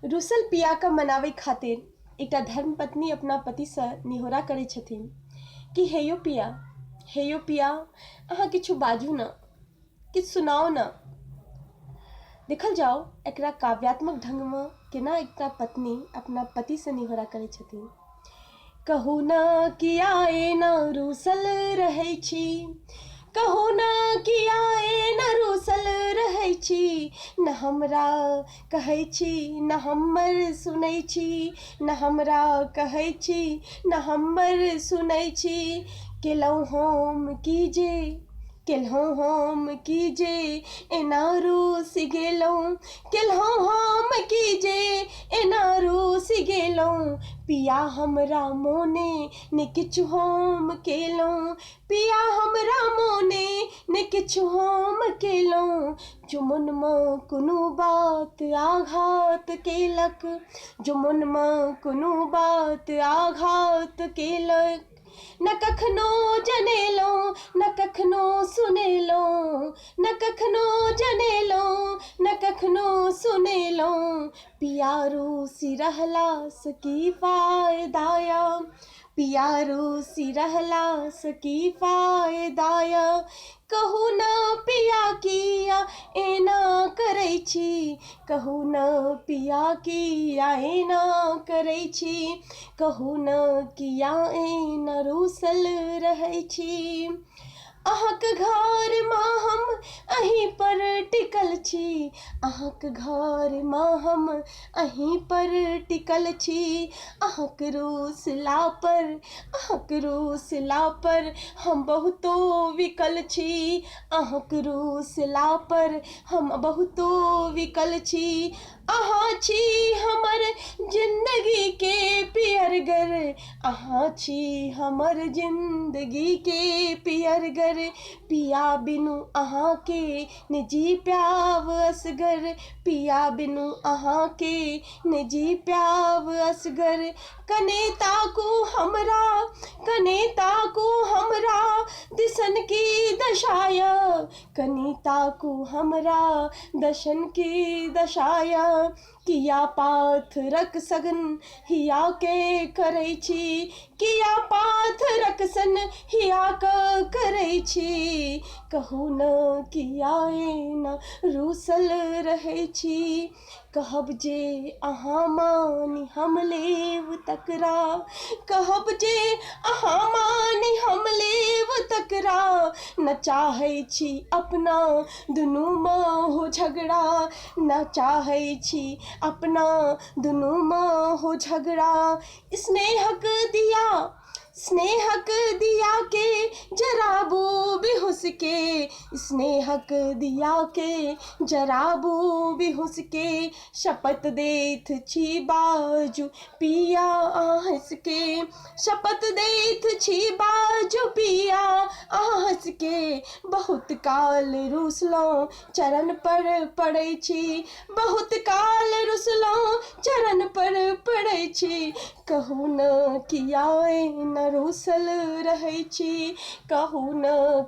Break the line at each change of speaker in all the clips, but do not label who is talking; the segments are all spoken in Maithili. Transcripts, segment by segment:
रुसल पिया के मनावे खातिर एकटा धर्मपत्नी अपना पति से निहोरा करे छथिन कि हे यो पिया अहाँ किछु बाजू न, किछु सुनाओ न। देखल जाओ एकरा काव्यात्मक ढंग में केना एकटा पत्नी अपना पति से निहोरा करे छथिन। कहू न किया न रुसल रहै छी, कहू न किया न रुसल रहै छी, न हमरा कहै छी न हमर सुनै छी, न हमरा कहै छी न हमर सुनै छी। केलहुँ हम की जे एना रूस गेलहुँ, केलहुँ हम की जे एना रूस गेलहुँ। पिया हमरा मोने ने किछु हम केलहुँ, पिया हमरा मोने ने किछु हम केलहुँ। जो मोनमे कोनो बात आघात केलक, जो मोनमे कोनो बात आघात केलक, न कखनो जनेलहुँ न कखनो सुनेलहुँ, न कखनो जनेलहुँ न कखनो सुनेलहुँ। पिया रूसी रहला से की फायदाया, पिया रूसी रहला से की फायदाया। कहू न पिया किया एना करै छी, कहू न पिया किया एना करै छी, कहू न किया एना रूसल रहै छी। अहाँक घर में हम अहीं पर टिकल छी, अहाँक घर में हम अहीं पर टिकल छी। अहाँक रूसला पर हम बहुतो विकल छी, अहाँक रूसला पर हम बहुतो विकल छी। अहाँ छी हमर जिंदगी के पियरगर, अहाँ छी हमर जिंदगी के पियरगर। पिया बिनु अहाँ के निजी प्याव असगर, पिया बिनु अहाँ के निजी प्याव असगर। कने ताकू हमरा दिसन की दशाया, कने ताकू हमरा दशन की दशाया। किया पाथरक सगन हिया के करै छी, किया पाथरक सन हिया के करै छी। कहू न किया एना रूसल रहै छी, कहब जे अहाँ मानी हम लेब तकरा, कहब जे अहाँ मानी हम लेब तकरा। न चाहै छी अपना दुनू में हो झगड़ा, न चाहै छी अपना दुनू में हो झगड़ा। स्नेहक दिया के जराबू बेहुस के, स्नेहक दिया के जराबू बेहुस के। शपथ देत छी बाजू पिया हंस के, शपथ देत छी बाजू पिया हंस के। बहुत काल रुसलहुँ चरण पर पड़ै छी, बहुत काल रुसलहुँ चरण पर पड़ै छी। कहू न किया एना रूसल रहै छी, कहू न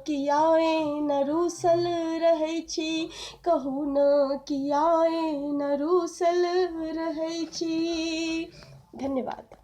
किया एना रूसल रहै छी, कहू न किया एना रूसल रहै छी। धन्यवाद।